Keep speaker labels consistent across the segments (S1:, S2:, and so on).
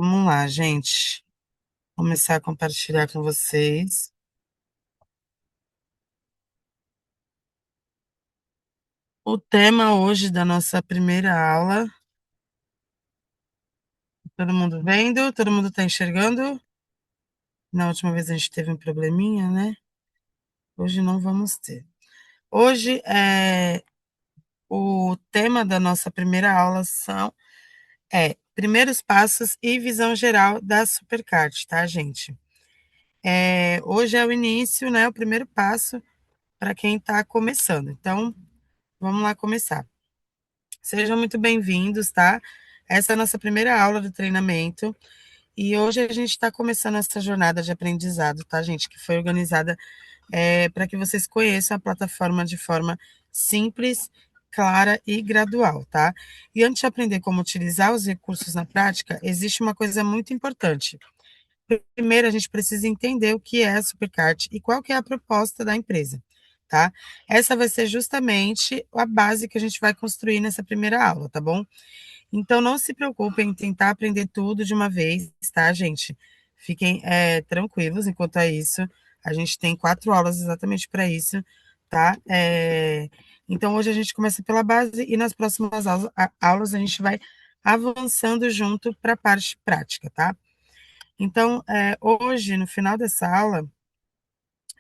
S1: Vamos lá, gente. Começar a compartilhar com vocês. O tema hoje da nossa primeira aula. Todo mundo vendo? Todo mundo está enxergando? Na última vez a gente teve um probleminha, né? Hoje não vamos ter. Hoje o tema da nossa primeira aula é primeiros passos e visão geral da Supercard, tá, gente? Hoje é o início, né? O primeiro passo para quem está começando. Então, vamos lá começar. Sejam muito bem-vindos, tá? Essa é a nossa primeira aula do treinamento e hoje a gente está começando essa jornada de aprendizado, tá, gente? Que foi organizada para que vocês conheçam a plataforma de forma simples, clara e gradual, tá? E antes de aprender como utilizar os recursos na prática, existe uma coisa muito importante. Primeiro, a gente precisa entender o que é a Supercart e qual que é a proposta da empresa, tá? Essa vai ser justamente a base que a gente vai construir nessa primeira aula, tá bom? Então, não se preocupem em tentar aprender tudo de uma vez, tá, gente? Fiquem tranquilos enquanto é isso. A gente tem 4 aulas exatamente para isso, tá? Então, hoje a gente começa pela base e nas próximas aulas a gente vai avançando junto para a parte prática, tá? Então, hoje, no final dessa aula,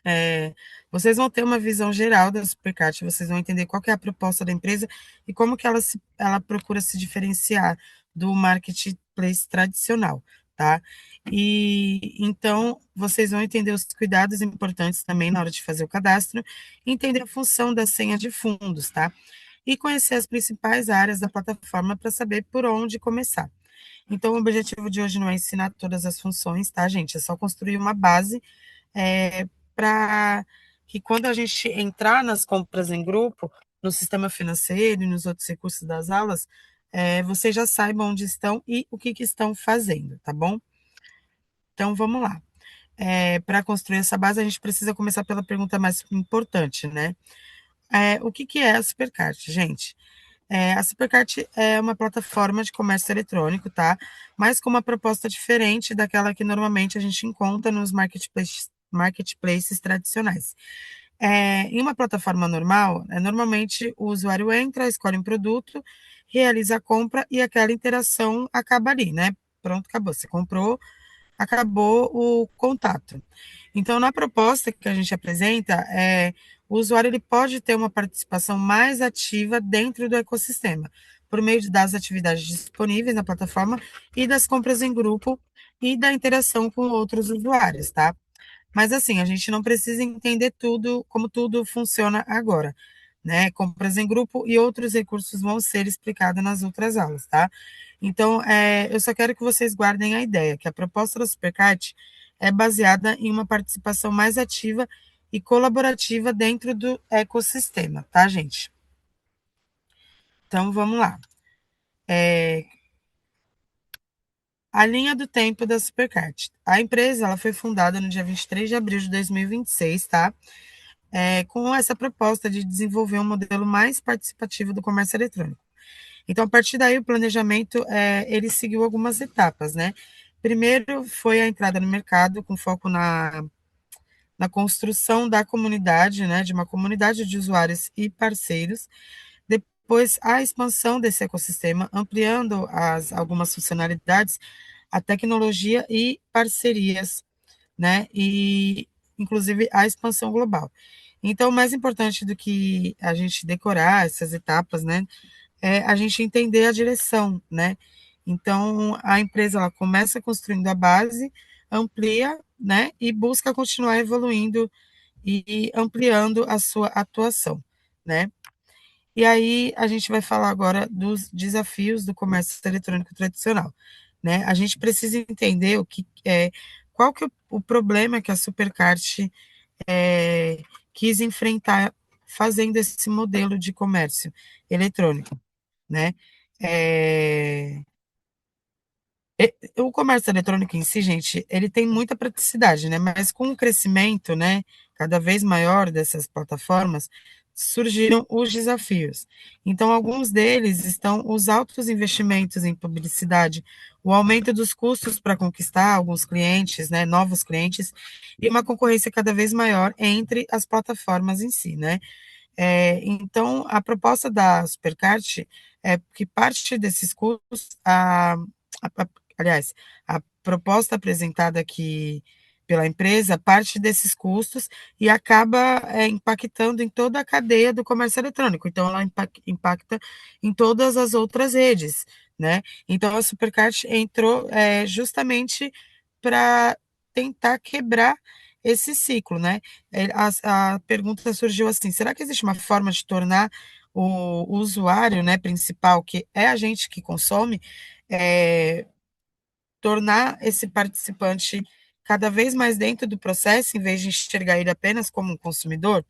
S1: é, vocês vão ter uma visão geral da Supercart, vocês vão entender qual que é a proposta da empresa e como que ela procura se diferenciar do marketplace tradicional, tá? E então vocês vão entender os cuidados importantes também na hora de fazer o cadastro, entender a função da senha de fundos, tá? E conhecer as principais áreas da plataforma para saber por onde começar. Então, o objetivo de hoje não é ensinar todas as funções, tá, gente? É só construir uma base para que quando a gente entrar nas compras em grupo, no sistema financeiro e nos outros recursos das aulas, vocês já saibam onde estão e o que estão fazendo, tá bom? Então, vamos lá. Para construir essa base, a gente precisa começar pela pergunta mais importante, né? O que é a Supercart, gente? A Supercart é uma plataforma de comércio eletrônico, tá? Mas com uma proposta diferente daquela que normalmente a gente encontra nos marketplaces tradicionais. Em uma plataforma normal, normalmente o usuário entra, escolhe um produto, realiza a compra e aquela interação acaba ali, né? Pronto, acabou. Você comprou, acabou o contato. Então, na proposta que a gente apresenta, o usuário ele pode ter uma participação mais ativa dentro do ecossistema, por meio das atividades disponíveis na plataforma e das compras em grupo e da interação com outros usuários, tá? Mas assim, a gente não precisa entender tudo, como tudo funciona agora, né? Compras em grupo e outros recursos vão ser explicados nas outras aulas, tá? Então, eu só quero que vocês guardem a ideia que a proposta do Supercart é baseada em uma participação mais ativa e colaborativa dentro do ecossistema, tá, gente? Então, vamos lá. A linha do tempo da Supercart. A empresa ela foi fundada no dia 23 de abril de 2026, tá? Com essa proposta de desenvolver um modelo mais participativo do comércio eletrônico. Então, a partir daí, o planejamento, ele seguiu algumas etapas, né? Primeiro foi a entrada no mercado, com foco na construção da comunidade, né? De uma comunidade de usuários e parceiros. Depois, a expansão desse ecossistema, ampliando algumas funcionalidades, a tecnologia e parcerias, né? E, inclusive, a expansão global. Então, mais importante do que a gente decorar essas etapas, né, é a gente entender a direção, né? Então, a empresa ela começa construindo a base, amplia, né, e busca continuar evoluindo e ampliando a sua atuação, né? E aí a gente vai falar agora dos desafios do comércio eletrônico tradicional, né? A gente precisa entender qual que é o problema que a Supercart quis enfrentar fazendo esse modelo de comércio eletrônico, né? É, o comércio eletrônico em si, gente, ele tem muita praticidade, né? Mas com o crescimento, né, cada vez maior dessas plataformas, surgiram os desafios. Então, alguns deles estão os altos investimentos em publicidade, o aumento dos custos para conquistar alguns clientes, né, novos clientes, e uma concorrência cada vez maior entre as plataformas em si, né? Então, a proposta da Supercard é que parte desses custos, a- aliás, a proposta apresentada aqui pela empresa parte desses custos e acaba impactando em toda a cadeia do comércio eletrônico. Então, ela impacta em todas as outras redes, né? Então, a Supercard entrou justamente para tentar quebrar esse ciclo, né? A pergunta surgiu assim: será que existe uma forma de tornar o usuário, né, principal, que é a gente que consome, é, tornar esse participante cada vez mais dentro do processo, em vez de enxergar ele apenas como um consumidor?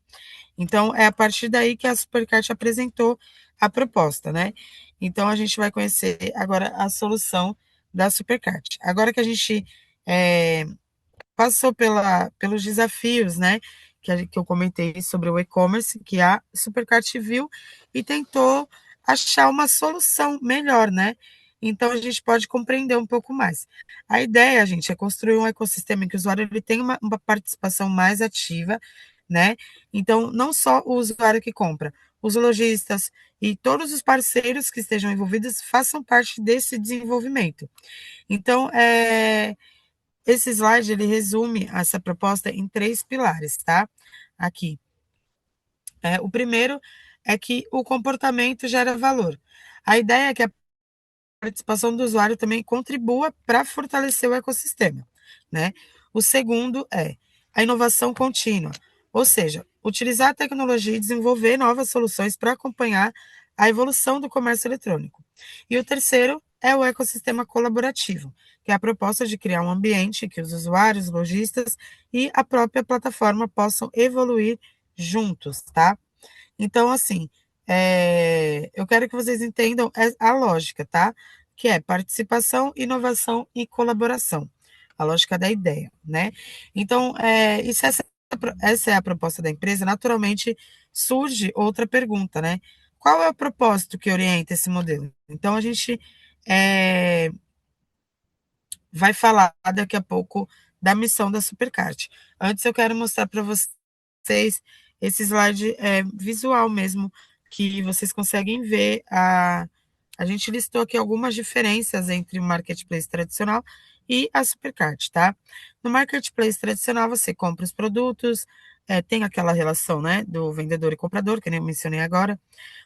S1: Então, é a partir daí que a Supercart apresentou a proposta, né? Então, a gente vai conhecer agora a solução da Supercart. Agora que a gente é, passou pelos desafios, né, que eu comentei sobre o e-commerce, que a Supercart viu e tentou achar uma solução melhor, né? Então a gente pode compreender um pouco mais. A ideia, gente, é construir um ecossistema em que o usuário ele tem uma participação mais ativa, né? Então, não só o usuário que compra, os lojistas e todos os parceiros que estejam envolvidos façam parte desse desenvolvimento. Então, esse slide ele resume essa proposta em três pilares, tá? Aqui. O primeiro é que o comportamento gera valor. A ideia é que a participação do usuário também contribua para fortalecer o ecossistema, né? O segundo é a inovação contínua, ou seja, utilizar a tecnologia e desenvolver novas soluções para acompanhar a evolução do comércio eletrônico. E o terceiro é o ecossistema colaborativo, que é a proposta de criar um ambiente que os usuários, lojistas e a própria plataforma possam evoluir juntos, tá? Então, assim, eu quero que vocês entendam a lógica, tá? Que é participação, inovação e colaboração. A lógica da ideia, né? Então, essa é a proposta da empresa. Naturalmente, surge outra pergunta, né? Qual é o propósito que orienta esse modelo? Então, a gente é, vai falar daqui a pouco da missão da Supercart. Antes, eu quero mostrar para vocês esse slide visual mesmo, que vocês conseguem ver. A gente listou aqui algumas diferenças entre o marketplace tradicional e a Supercart, tá? No marketplace tradicional, você compra os produtos, tem aquela relação, né, do vendedor e comprador, que nem eu mencionei agora.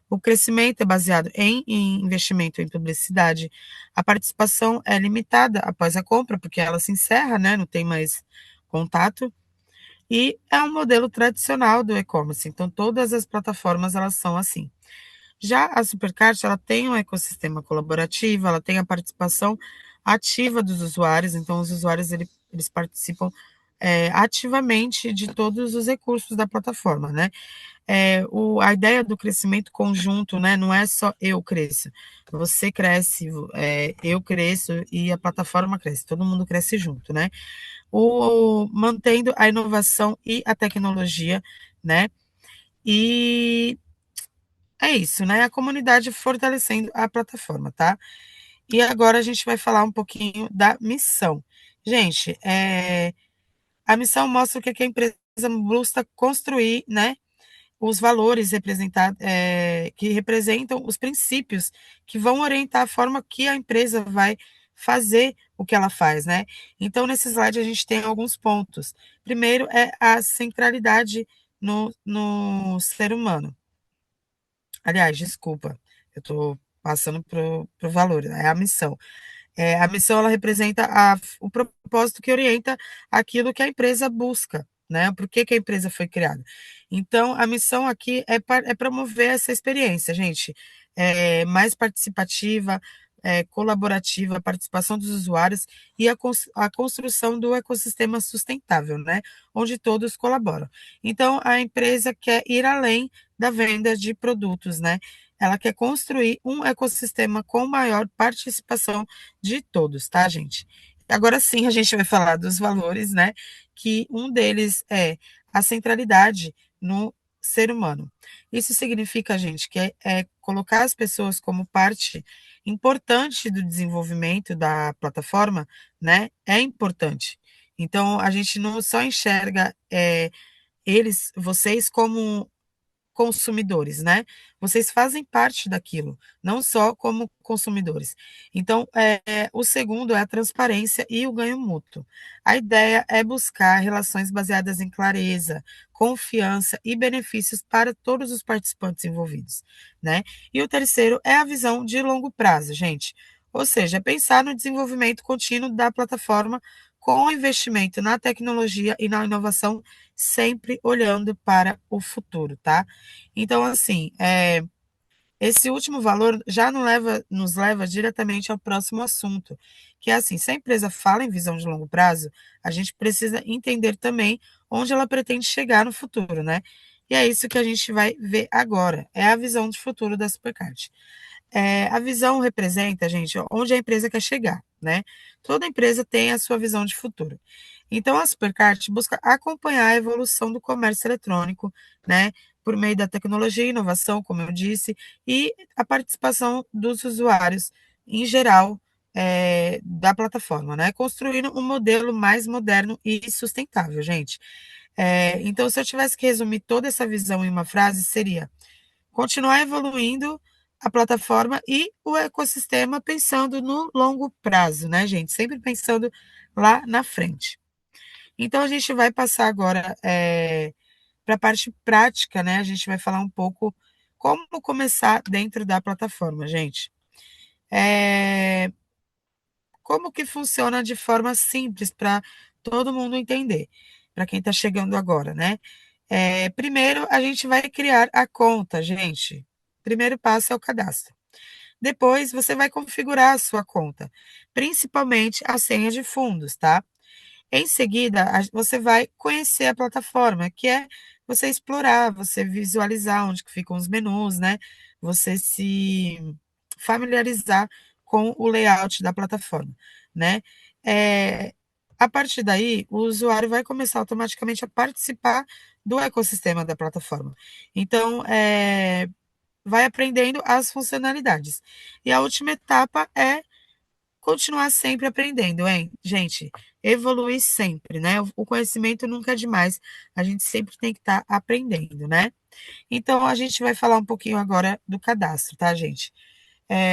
S1: O crescimento é baseado em investimento em publicidade. A participação é limitada após a compra, porque ela se encerra, né, não tem mais contato. E é um modelo tradicional do e-commerce, então todas as plataformas elas são assim. Já a Supercart, ela tem um ecossistema colaborativo, ela tem a participação ativa dos usuários, então os usuários eles participam ativamente de todos os recursos da plataforma, né? A ideia do crescimento conjunto, né? Não é só eu cresço, você cresce, eu cresço e a plataforma cresce, todo mundo cresce junto, né? Mantendo a inovação e a tecnologia, né? E é isso, né? A comunidade fortalecendo a plataforma, tá? E agora a gente vai falar um pouquinho da missão. Gente, a missão mostra o que a empresa busca construir, né? Os valores representados, que representam os princípios que vão orientar a forma que a empresa vai fazer o que ela faz, né? Então, nesse slide, a gente tem alguns pontos. Primeiro é a centralidade no ser humano. Aliás, desculpa, eu estou passando para o valor, é a missão. A missão ela representa o propósito que orienta aquilo que a empresa busca, né? Por que que a empresa foi criada. Então, a missão aqui é promover essa experiência, gente, mais participativa, colaborativa, a participação dos usuários e a construção do ecossistema sustentável, né? Onde todos colaboram. Então, a empresa quer ir além da venda de produtos, né? Ela quer construir um ecossistema com maior participação de todos, tá, gente? Agora sim, a gente vai falar dos valores, né? Que um deles é a centralidade no ser humano. Isso significa, gente, que é colocar as pessoas como parte importante do desenvolvimento da plataforma, né? É importante. Então, a gente não só enxerga vocês como consumidores, né? Vocês fazem parte daquilo, não só como consumidores. Então, o segundo é a transparência e o ganho mútuo. A ideia é buscar relações baseadas em clareza, confiança e benefícios para todos os participantes envolvidos, né? E o terceiro é a visão de longo prazo, gente. Ou seja, é pensar no desenvolvimento contínuo da plataforma com investimento na tecnologia e na inovação, sempre olhando para o futuro, tá? Então, assim, esse último valor já nos leva diretamente ao próximo assunto, que é assim, se a empresa fala em visão de longo prazo, a gente precisa entender também onde ela pretende chegar no futuro, né? E é isso que a gente vai ver agora, é a visão de futuro da Supercard. A visão representa, gente, onde a empresa quer chegar, né? Toda empresa tem a sua visão de futuro. Então, a Supercart busca acompanhar a evolução do comércio eletrônico, né? Por meio da tecnologia e inovação, como eu disse, e a participação dos usuários em geral da plataforma, né? Construindo um modelo mais moderno e sustentável, gente. Então, se eu tivesse que resumir toda essa visão em uma frase, seria continuar evoluindo a plataforma e o ecossistema pensando no longo prazo, né, gente? Sempre pensando lá na frente. Então, a gente vai passar agora para a parte prática, né? A gente vai falar um pouco como começar dentro da plataforma, gente. É, como que funciona de forma simples para todo mundo entender, para quem está chegando agora, né? Primeiro, a gente vai criar a conta, gente. Primeiro passo é o cadastro. Depois, você vai configurar a sua conta, principalmente a senha de fundos, tá? Em seguida, você vai conhecer a plataforma, que é você explorar, você visualizar onde que ficam os menus, né? Você se familiarizar com o layout da plataforma, né? É, a partir daí, o usuário vai começar automaticamente a participar do ecossistema da plataforma. Então, vai aprendendo as funcionalidades. E a última etapa é continuar sempre aprendendo, hein? Gente, evoluir sempre, né? O conhecimento nunca é demais. A gente sempre tem que estar aprendendo, né? Então, a gente vai falar um pouquinho agora do cadastro, tá, gente?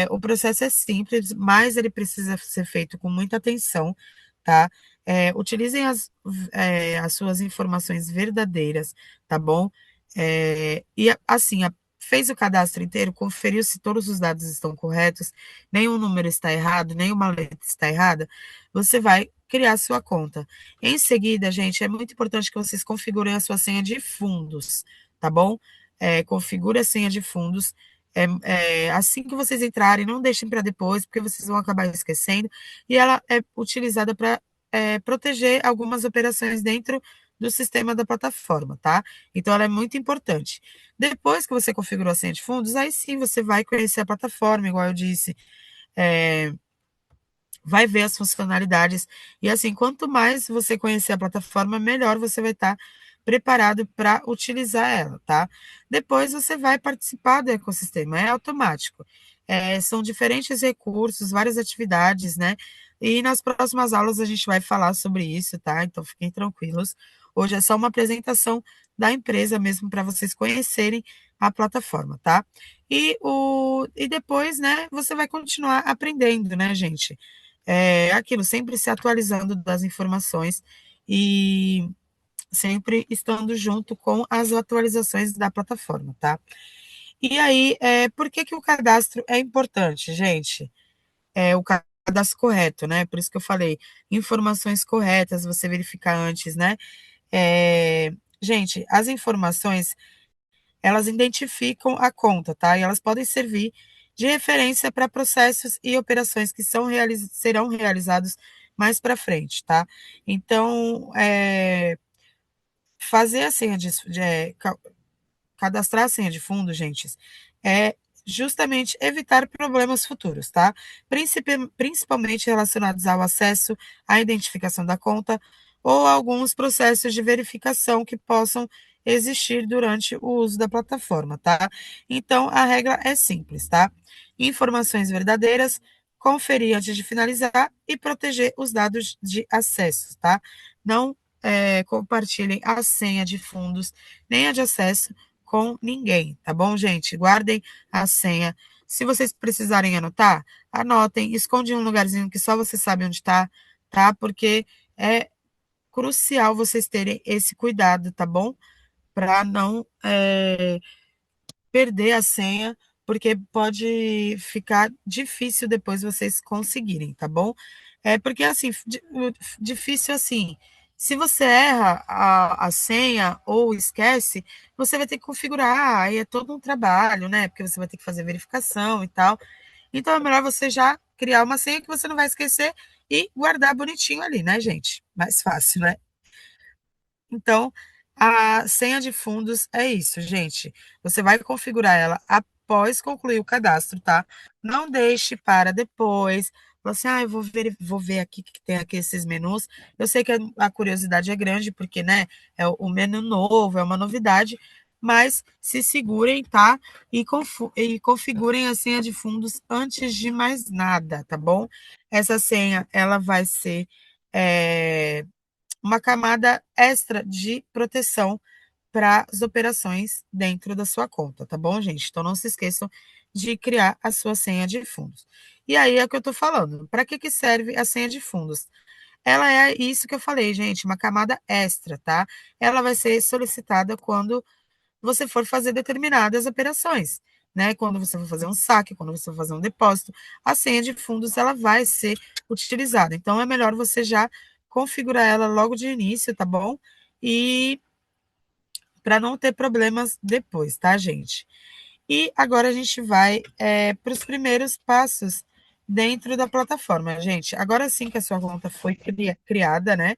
S1: O processo é simples, mas ele precisa ser feito com muita atenção, tá? Utilizem as suas informações verdadeiras, tá bom? Assim, fez o cadastro inteiro, conferiu se todos os dados estão corretos, nenhum número está errado, nenhuma letra está errada, você vai criar sua conta. Em seguida, gente, é muito importante que vocês configurem a sua senha de fundos, tá bom? Configure a senha de fundos. Assim que vocês entrarem, não deixem para depois, porque vocês vão acabar esquecendo. E ela é utilizada para proteger algumas operações dentro do sistema da plataforma, tá? Então, ela é muito importante. Depois que você configurou a senha de fundos, aí sim você vai conhecer a plataforma, igual eu disse, é, vai ver as funcionalidades. E assim, quanto mais você conhecer a plataforma, melhor você vai estar preparado para utilizar ela, tá? Depois você vai participar do ecossistema, é automático. São diferentes recursos, várias atividades, né? E nas próximas aulas a gente vai falar sobre isso, tá? Então fiquem tranquilos. Hoje é só uma apresentação da empresa mesmo para vocês conhecerem a plataforma, tá? E depois, né, você vai continuar aprendendo, né, gente? Aquilo, sempre se atualizando das informações e sempre estando junto com as atualizações da plataforma, tá? E aí, por que que o cadastro é importante, gente? O cadastro correto, né? Por isso que eu falei, informações corretas, você verificar antes, né? Gente, as informações, elas identificam a conta, tá? E elas podem servir de referência para processos e operações que serão realizados mais para frente, tá? Então, fazer a senha cadastrar a senha de fundo, gente, é justamente evitar problemas futuros, tá? Principalmente relacionados ao acesso, à identificação da conta ou alguns processos de verificação que possam existir durante o uso da plataforma, tá? Então, a regra é simples, tá? Informações verdadeiras, conferir antes de finalizar e proteger os dados de acesso, tá? Não compartilhem a senha de fundos nem a de acesso com ninguém, tá bom, gente? Guardem a senha. Se vocês precisarem anotar, anotem, esconde em um lugarzinho que só você sabe onde está, tá? Porque é crucial vocês terem esse cuidado, tá bom? Para não perder a senha, porque pode ficar difícil depois vocês conseguirem, tá bom? É porque assim, difícil assim. Se você erra a senha ou esquece, você vai ter que configurar, aí é todo um trabalho, né? Porque você vai ter que fazer verificação e tal. Então é melhor você já criar uma senha que você não vai esquecer e guardar bonitinho ali, né, gente? Mais fácil, né? Então, a senha de fundos é isso, gente. Você vai configurar ela após concluir o cadastro, tá? Não deixe para depois. Fala assim, eu vou ver aqui o que tem aqui esses menus. Eu sei que a curiosidade é grande, porque, né, é o menu novo, é uma novidade, mas se segurem, tá? E configurem a senha de fundos antes de mais nada, tá bom? Essa senha, ela vai ser é, uma camada extra de proteção para as operações dentro da sua conta, tá bom, gente? Então não se esqueçam de criar a sua senha de fundos. E aí é o que eu estou falando. Para que serve a senha de fundos? Ela é isso que eu falei, gente, uma camada extra, tá? Ela vai ser solicitada quando você for fazer determinadas operações, né? Quando você for fazer um saque, quando você for fazer um depósito, a senha de fundos ela vai ser utilizada. Então é melhor você já configurar ela logo de início, tá bom? E para não ter problemas depois, tá, gente? E agora a gente vai para os primeiros passos dentro da plataforma, gente. Agora sim que a sua conta foi criada, né?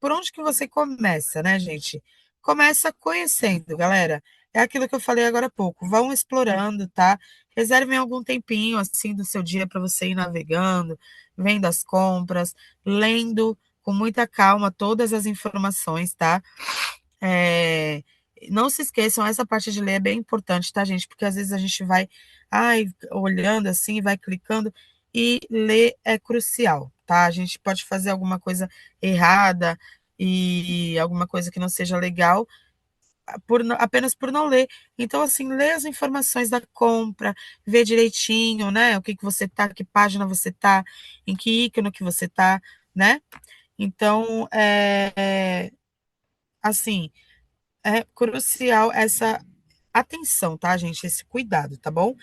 S1: Por onde que você começa, né, gente? Começa conhecendo, galera. É aquilo que eu falei agora há pouco. Vão explorando, tá? Reservem algum tempinho, assim, do seu dia para você ir navegando, vendo as compras, lendo com muita calma todas as informações, tá? É, não se esqueçam, essa parte de ler é bem importante, tá, gente? Porque às vezes a gente vai, olhando assim, vai clicando, e ler é crucial, tá? A gente pode fazer alguma coisa errada e alguma coisa que não seja legal apenas por não ler. Então, assim, lê as informações da compra, vê direitinho, né? O que que você tá, que página você tá, em que ícone que você tá, né? Então, assim, é crucial essa atenção, tá, gente? Esse cuidado, tá bom?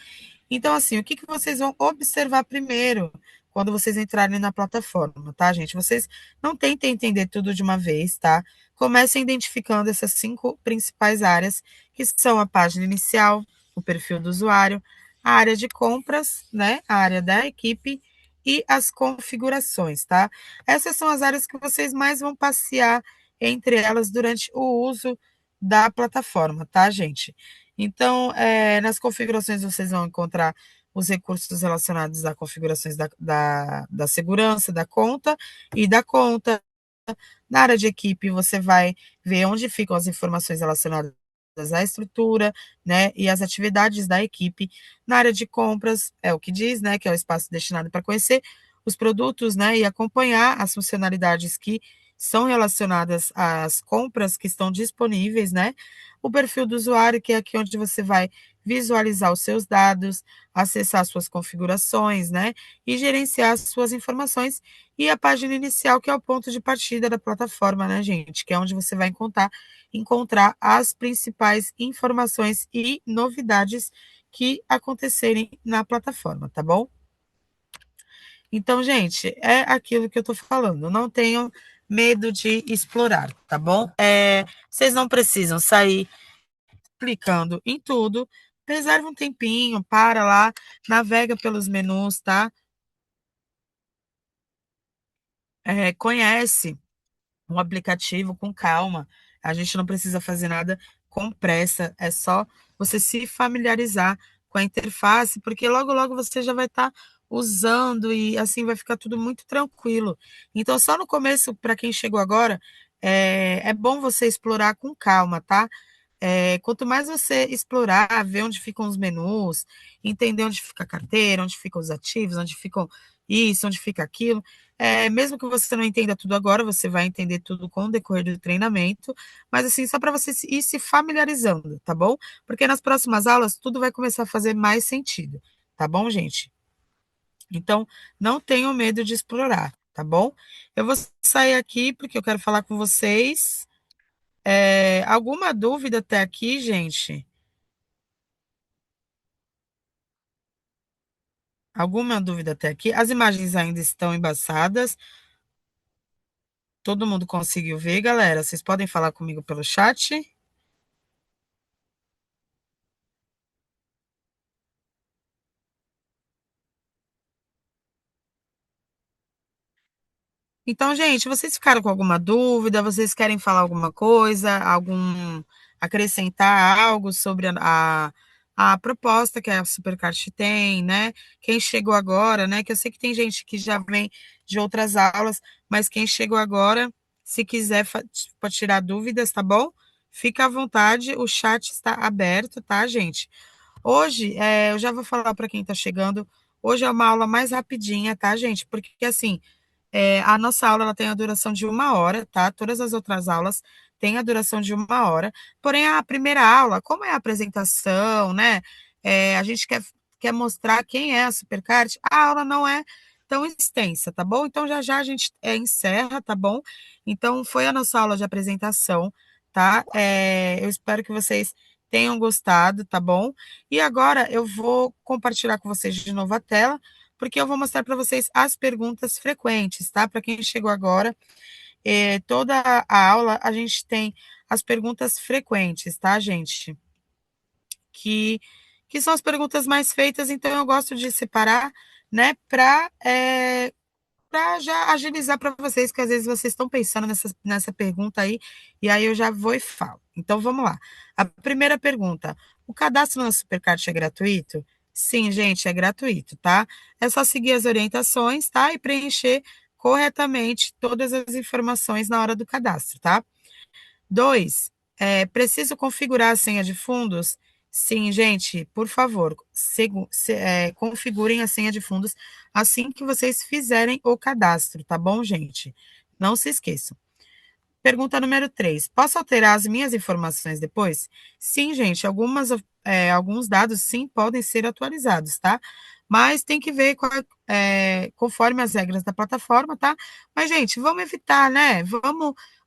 S1: Então, assim, o que que vocês vão observar primeiro quando vocês entrarem na plataforma, tá, gente? Vocês não tentem entender tudo de uma vez, tá? Comecem identificando essas 5 principais áreas, que são a página inicial, o perfil do usuário, a área de compras, né? A área da equipe e as configurações, tá? Essas são as áreas que vocês mais vão passear entre elas durante o uso da plataforma, tá, gente? Então, nas configurações vocês vão encontrar os recursos relacionados a configurações da segurança da conta e da conta. Na área de equipe, você vai ver onde ficam as informações relacionadas à estrutura, né, e às atividades da equipe. Na área de compras, é o que diz, né, que é o espaço destinado para conhecer os produtos, né, e acompanhar as funcionalidades que são relacionadas às compras que estão disponíveis, né? O perfil do usuário, que é aqui onde você vai visualizar os seus dados, acessar suas configurações, né? E gerenciar as suas informações. E a página inicial, que é o ponto de partida da plataforma, né, gente? Que é onde você vai encontrar as principais informações e novidades que acontecerem na plataforma, tá bom? Então, gente, é aquilo que eu tô falando. Não tenham medo de explorar, tá bom? Vocês não precisam sair clicando em tudo. Reserva um tempinho, para lá, navega pelos menus, tá? Conhece um aplicativo com calma. A gente não precisa fazer nada com pressa, é só você se familiarizar com a interface, porque logo, logo você já vai estar usando e assim vai ficar tudo muito tranquilo. Então, só no começo, para quem chegou agora, é bom você explorar com calma, tá? Quanto mais você explorar, ver onde ficam os menus, entender onde fica a carteira, onde ficam os ativos, onde ficam isso, onde fica aquilo, mesmo que você não entenda tudo agora, você vai entender tudo com o decorrer do treinamento, mas assim, só para você ir se familiarizando, tá bom? Porque nas próximas aulas tudo vai começar a fazer mais sentido, tá bom, gente? Então, não tenham medo de explorar, tá bom? Eu vou sair aqui porque eu quero falar com vocês. Alguma dúvida até aqui, gente? Alguma dúvida até aqui? As imagens ainda estão embaçadas. Todo mundo conseguiu ver, galera? Vocês podem falar comigo pelo chat? Então, gente, vocês ficaram com alguma dúvida? Vocês querem falar alguma coisa? Acrescentar algo sobre a proposta que a Supercart tem, né? Quem chegou agora, né? Que eu sei que tem gente que já vem de outras aulas, mas quem chegou agora, se quiser pode tirar dúvidas, tá bom? Fica à vontade, o chat está aberto, tá, gente? Hoje, eu já vou falar para quem está chegando. Hoje é uma aula mais rapidinha, tá, gente? Porque assim. A nossa aula ela tem a duração de 1 hora, tá? Todas as outras aulas têm a duração de 1 hora. Porém, a primeira aula, como é a apresentação, né? A gente quer mostrar quem é a Supercard, a aula não é tão extensa, tá bom? Então, já já a gente encerra, tá bom? Então, foi a nossa aula de apresentação, tá? Eu espero que vocês tenham gostado, tá bom? E agora eu vou compartilhar com vocês de novo a tela porque eu vou mostrar para vocês as perguntas frequentes, tá? Para quem chegou agora, toda a aula a gente tem as perguntas frequentes, tá, gente? Que, que são as perguntas mais feitas, então eu gosto de separar, né, para já agilizar para vocês, que às vezes vocês estão pensando nessa pergunta aí, e aí eu já vou e falo. Então vamos lá. A primeira pergunta: o cadastro na Supercard é gratuito? Sim, gente, é gratuito, tá? É só seguir as orientações, tá? E preencher corretamente todas as informações na hora do cadastro, tá? Dois, preciso configurar a senha de fundos? Sim, gente, por favor, configurem a senha de fundos assim que vocês fizerem o cadastro, tá bom, gente? Não se esqueçam. Pergunta número 3. Posso alterar as minhas informações depois? Sim, gente, alguns dados sim podem ser atualizados, tá? Mas tem que ver conforme as regras da plataforma, tá? Mas, gente, vamos evitar, né?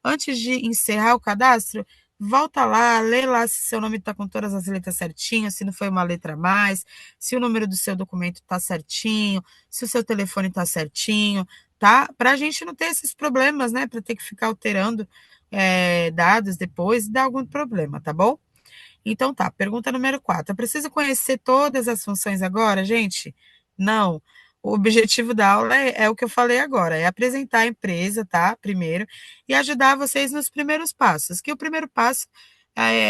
S1: Antes de encerrar o cadastro, volta lá, lê lá se seu nome está com todas as letras certinhas, se não foi uma letra a mais, se o número do seu documento está certinho, se o seu telefone está certinho, tá? Para a gente não ter esses problemas, né? Para ter que ficar alterando dados depois e dar algum problema, tá bom? Então tá, pergunta número 4. Eu preciso conhecer todas as funções agora, gente? Não. O objetivo da aula é o que eu falei agora, é apresentar a empresa, tá? Primeiro, e ajudar vocês nos primeiros passos. Que o primeiro passo,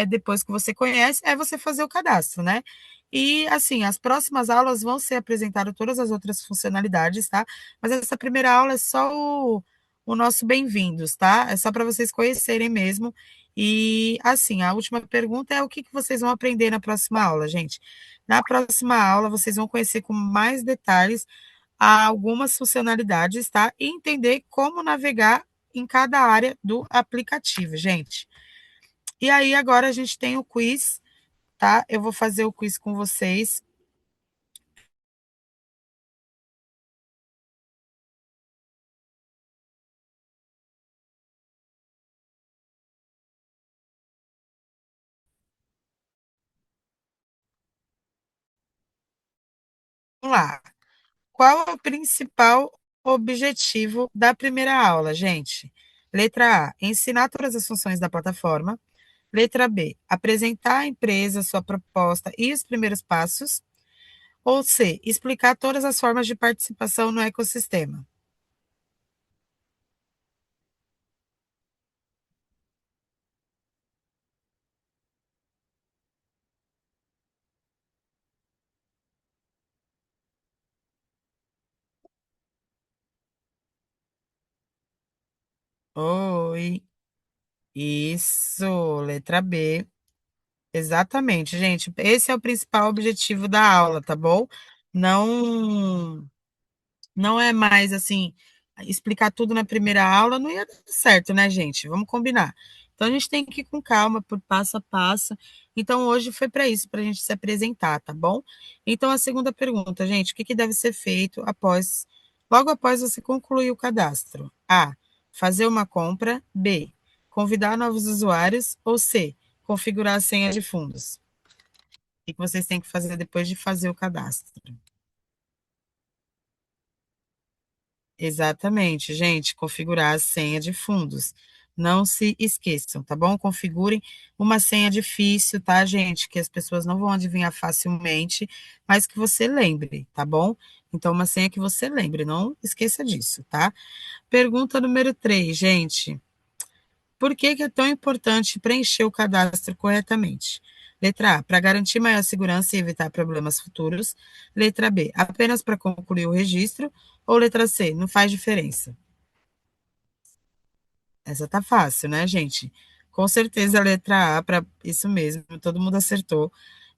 S1: depois que você conhece, é você fazer o cadastro, né? E assim, as próximas aulas vão ser apresentadas todas as outras funcionalidades, tá? Mas essa primeira aula é só o nosso bem-vindos, tá? É só para vocês conhecerem mesmo e, assim, a última pergunta é o que que vocês vão aprender na próxima aula, gente? Na próxima aula, vocês vão conhecer com mais detalhes algumas funcionalidades, tá? E entender como navegar em cada área do aplicativo, gente. E aí, agora a gente tem o quiz, tá? Eu vou fazer o quiz com vocês. Vamos lá. Qual é o principal objetivo da primeira aula, gente? Letra A, ensinar todas as funções da plataforma. Letra B, apresentar à empresa sua proposta e os primeiros passos. Ou C, explicar todas as formas de participação no ecossistema. Oi. Isso, letra B. Exatamente, gente. Esse é o principal objetivo da aula, tá bom? Não, não é mais assim, explicar tudo na primeira aula não ia dar certo, né, gente? Vamos combinar. Então a gente tem que ir com calma, por passo a passo. Então hoje foi para isso, para a gente se apresentar, tá bom? Então a segunda pergunta, gente, o que que deve ser feito logo após você concluir o cadastro? A, fazer uma compra. B, convidar novos usuários. Ou C, configurar a senha de fundos. O que vocês têm que fazer depois de fazer o cadastro? Exatamente, gente, configurar a senha de fundos. Não se esqueçam, tá bom? Configurem uma senha difícil, tá, gente? Que as pessoas não vão adivinhar facilmente, mas que você lembre, tá bom? Então, uma senha que você lembre, não esqueça disso, tá? Pergunta número 3, gente. Por que que é tão importante preencher o cadastro corretamente? Letra A, para garantir maior segurança e evitar problemas futuros. Letra B, apenas para concluir o registro. Ou letra C, não faz diferença. Essa tá fácil, né, gente? Com certeza a letra A, para isso mesmo, todo mundo acertou.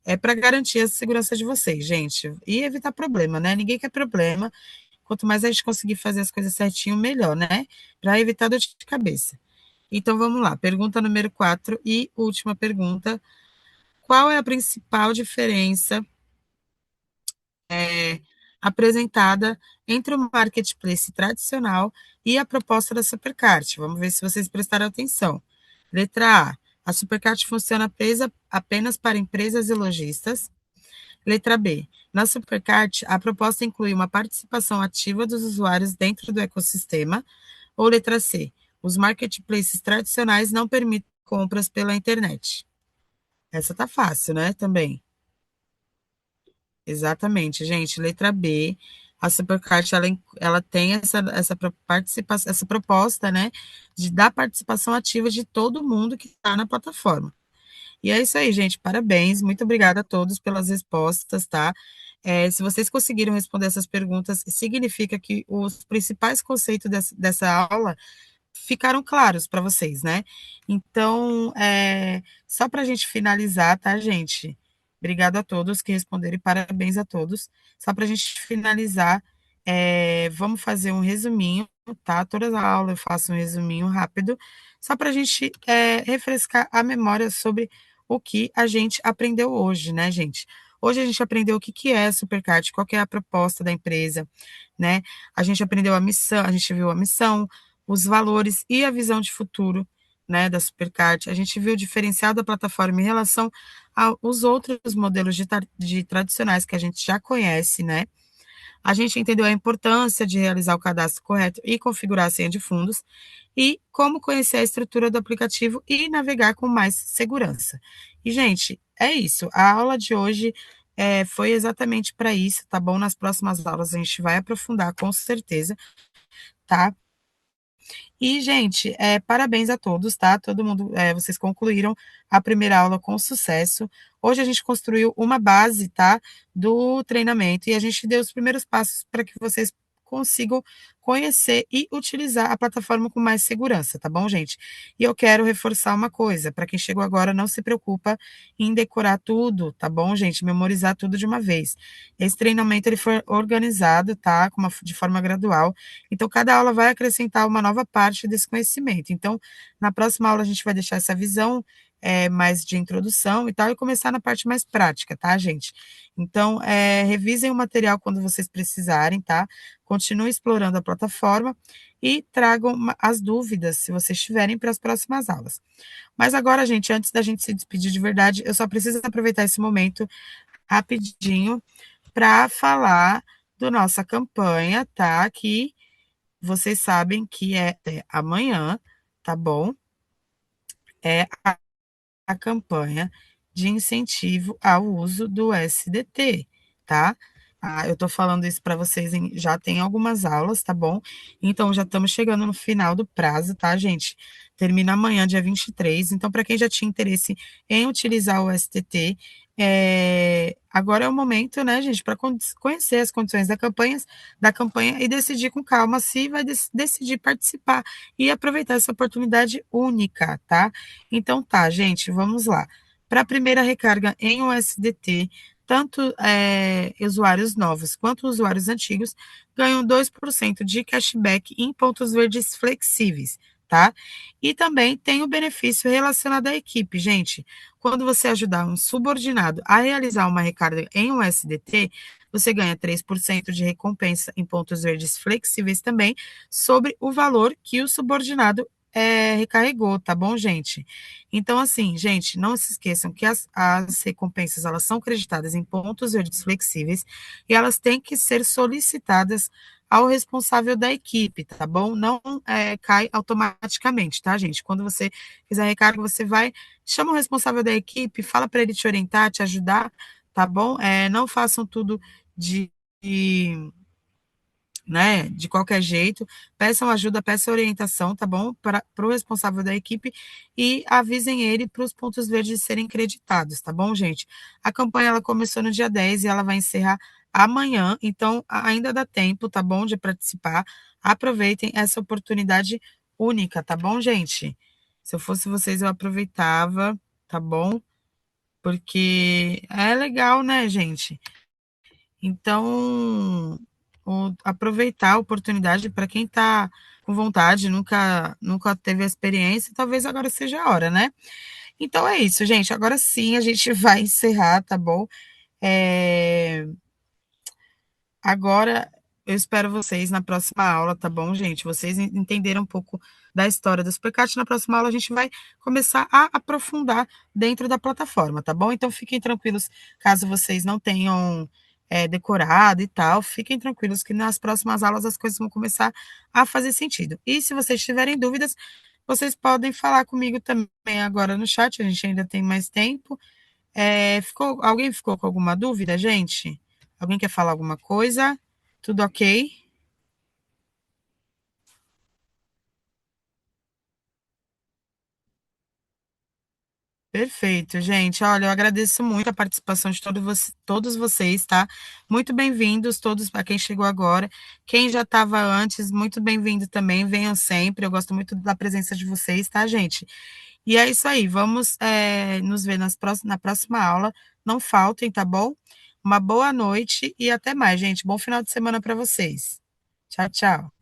S1: É para garantir a segurança de vocês, gente. E evitar problema, né? Ninguém quer problema. Quanto mais a gente conseguir fazer as coisas certinho, melhor, né? Para evitar dor de cabeça. Então vamos lá, pergunta número 4 e última pergunta. Qual é a principal diferença apresentada entre o marketplace tradicional e a proposta da Supercart? Vamos ver se vocês prestaram atenção. Letra A. A Supercart funciona presa apenas para empresas e lojistas. Letra B. Na Supercart, a proposta inclui uma participação ativa dos usuários dentro do ecossistema. Ou letra C. Os marketplaces tradicionais não permitem compras pela internet. Essa tá fácil, né? Também. Exatamente, gente. Letra B. A Supercart ela tem essa proposta, né? De dar participação ativa de todo mundo que está na plataforma. E é isso aí, gente. Parabéns. Muito obrigada a todos pelas respostas, tá? Se vocês conseguiram responder essas perguntas, significa que os principais conceitos dessa aula ficaram claros para vocês, né? Então, só para a gente finalizar, tá, gente? Obrigado a todos que responderam e parabéns a todos. Só para a gente finalizar, vamos fazer um resuminho, tá? Toda a aula eu faço um resuminho rápido, só para a gente refrescar a memória sobre o que a gente aprendeu hoje, né, gente? Hoje a gente aprendeu o que que é a Supercard, qual que é a proposta da empresa, né? A gente aprendeu a missão, a gente viu a missão, os valores e a visão de futuro, né, da Supercart. A gente viu o diferencial da plataforma em relação aos outros modelos de tradicionais que a gente já conhece, né? A gente entendeu a importância de realizar o cadastro correto e configurar a senha de fundos e como conhecer a estrutura do aplicativo e navegar com mais segurança. E, gente, é isso. A aula de hoje foi exatamente para isso, tá bom? Nas próximas aulas a gente vai aprofundar com certeza, tá? E, gente, parabéns a todos, tá? Todo mundo, vocês concluíram a primeira aula com sucesso. Hoje a gente construiu uma base, tá? Do treinamento e a gente deu os primeiros passos para que vocês consigam conhecer e utilizar a plataforma com mais segurança, tá bom, gente? E eu quero reforçar uma coisa, para quem chegou agora, não se preocupa em decorar tudo, tá bom, gente? Memorizar tudo de uma vez. Esse treinamento ele foi organizado, tá? De forma gradual. Então, cada aula vai acrescentar uma nova parte desse conhecimento. Então, na próxima aula, a gente vai deixar essa visão mais de introdução e tal, e começar na parte mais prática, tá, gente? Então, revisem o material quando vocês precisarem, tá? Continuem explorando a plataforma e tragam as dúvidas, se vocês tiverem, para as próximas aulas. Mas agora, gente, antes da gente se despedir de verdade, eu só preciso aproveitar esse momento rapidinho para falar da nossa campanha, tá? Que vocês sabem que é até amanhã, tá bom? É a campanha de incentivo ao uso do SDT, tá? Eu tô falando isso para vocês já tem algumas aulas, tá bom? Então já estamos chegando no final do prazo, tá, gente? Termina amanhã, dia 23. Então, para quem já tinha interesse em utilizar o STT, Agora é o momento, né, gente, para conhecer as condições da campanha e decidir com calma se vai decidir participar e aproveitar essa oportunidade única, tá? Então tá, gente, vamos lá. Para a primeira recarga em USDT, tanto usuários novos quanto usuários antigos ganham 2% de cashback em pontos verdes flexíveis, tá? E também tem o benefício relacionado à equipe, gente. Quando você ajudar um subordinado a realizar uma recarga em USDT, você ganha 3% de recompensa em pontos verdes flexíveis também sobre o valor que o subordinado recarregou, tá bom, gente? Então, assim, gente, não se esqueçam que as recompensas elas são creditadas em pontos verdes flexíveis e elas têm que ser solicitadas ao responsável da equipe, tá bom? Não cai automaticamente, tá, gente? Quando você fizer a recarga, você vai, chama o responsável da equipe, fala para ele te orientar, te ajudar, tá bom? Não façam tudo de, de né, de qualquer jeito, peçam ajuda, peçam orientação, tá bom? Para o responsável da equipe e avisem ele para os pontos verdes serem creditados, tá bom, gente? A campanha ela começou no dia 10 e ela vai encerrar amanhã, então ainda dá tempo, tá bom, de participar. Aproveitem essa oportunidade única, tá bom, gente? Se eu fosse vocês, eu aproveitava, tá bom? Porque é legal, né, gente? Então, aproveitar a oportunidade para quem está com vontade, nunca teve a experiência, talvez agora seja a hora, né? Então é isso, gente. Agora sim a gente vai encerrar, tá bom? É, Agora eu espero vocês na próxima aula, tá bom, gente? Vocês entenderam um pouco da história do Superchat. Na próxima aula a gente vai começar a aprofundar dentro da plataforma, tá bom? Então fiquem tranquilos, caso vocês não tenham decorado e tal, fiquem tranquilos que nas próximas aulas as coisas vão começar a fazer sentido. E se vocês tiverem dúvidas, vocês podem falar comigo também agora no chat, a gente ainda tem mais tempo. Alguém ficou com alguma dúvida, gente? Alguém quer falar alguma coisa? Tudo ok? Perfeito, gente. Olha, eu agradeço muito a participação de todos vocês, tá? Muito bem-vindos, todos, para quem chegou agora. Quem já estava antes, muito bem-vindo também. Venham sempre. Eu gosto muito da presença de vocês, tá, gente? E é isso aí. Vamos, nos ver na próxima aula. Não faltem, tá bom? Uma boa noite e até mais, gente. Bom final de semana para vocês. Tchau, tchau.